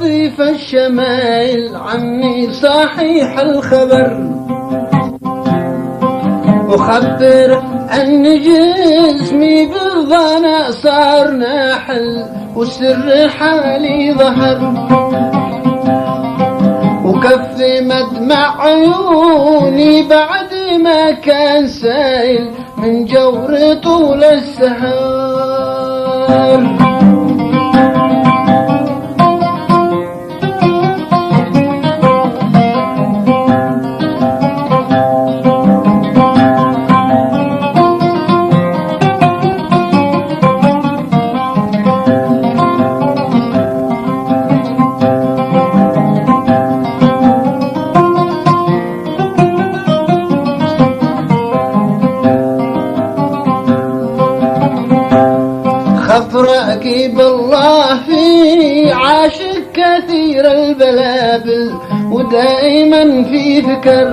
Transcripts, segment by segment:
لطيف الشمايل عني صحيح الخبر، وخبر أن جسمي بالظنا صار ناحل وسر حالي ظهر، وكفي مدمع عيوني بعد ما كان سايل من جور طول السهر. خف راكب الله في عاشق كثير البلابل ودائما في فكر،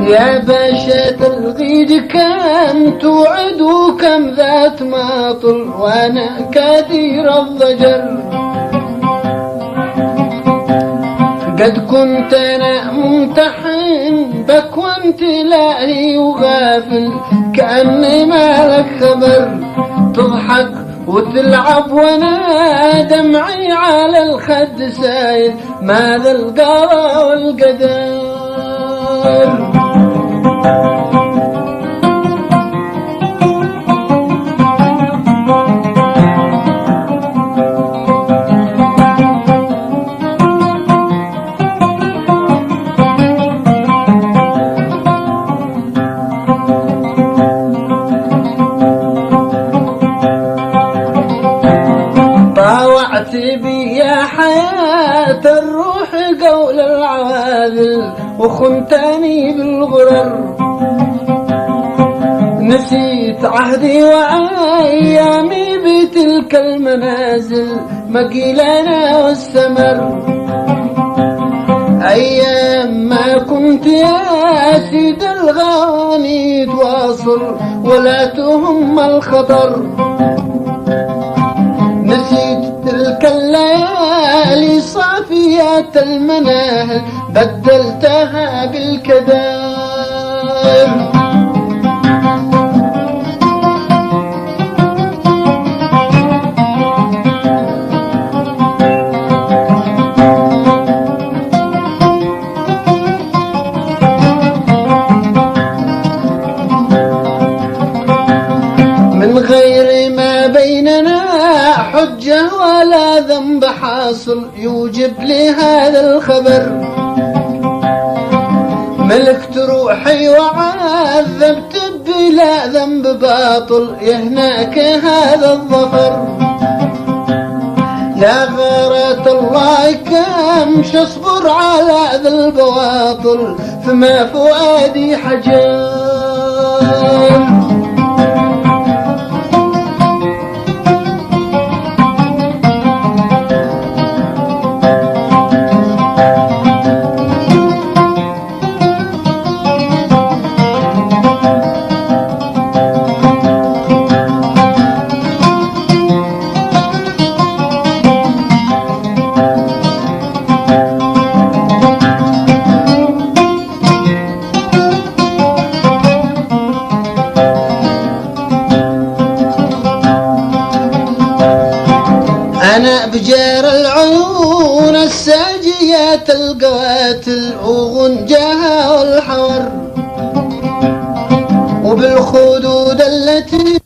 يا باشا الغيد كم توعد وكم ذات ماطل وانا كثير الضجر. قد كنت انا ممتحن بك وانت لاهي وغافل كأني ما لك خبر، تضحك وتلعب وانا دمعي على الخد سايل ماذا القرا والقدر. طاوعت بي يا حياة الروح قول العواذل وخنتني بالغرر، نسيت عهدي وأيامي بتلك المنازل مقيلنا والسمر. أيام ما كنت يا سيد الغواني تواصل ولا تهم الخطر، نسيت تلك الليالي صافيات المناهل بدلتها بالكدر. من غير ما بيننا حجة ولا ذنب حاصل يوجب لي هذا الخبر، ملكت روحي وعذبت بلا ذنب باطل يهناك هذا الظفر. يا غيرة الله كم شصبر على ذا البواطل فما فؤادي حجر. أنا بجار العيون الساجيات القواتل وغنجها والحور، وبالخدود التي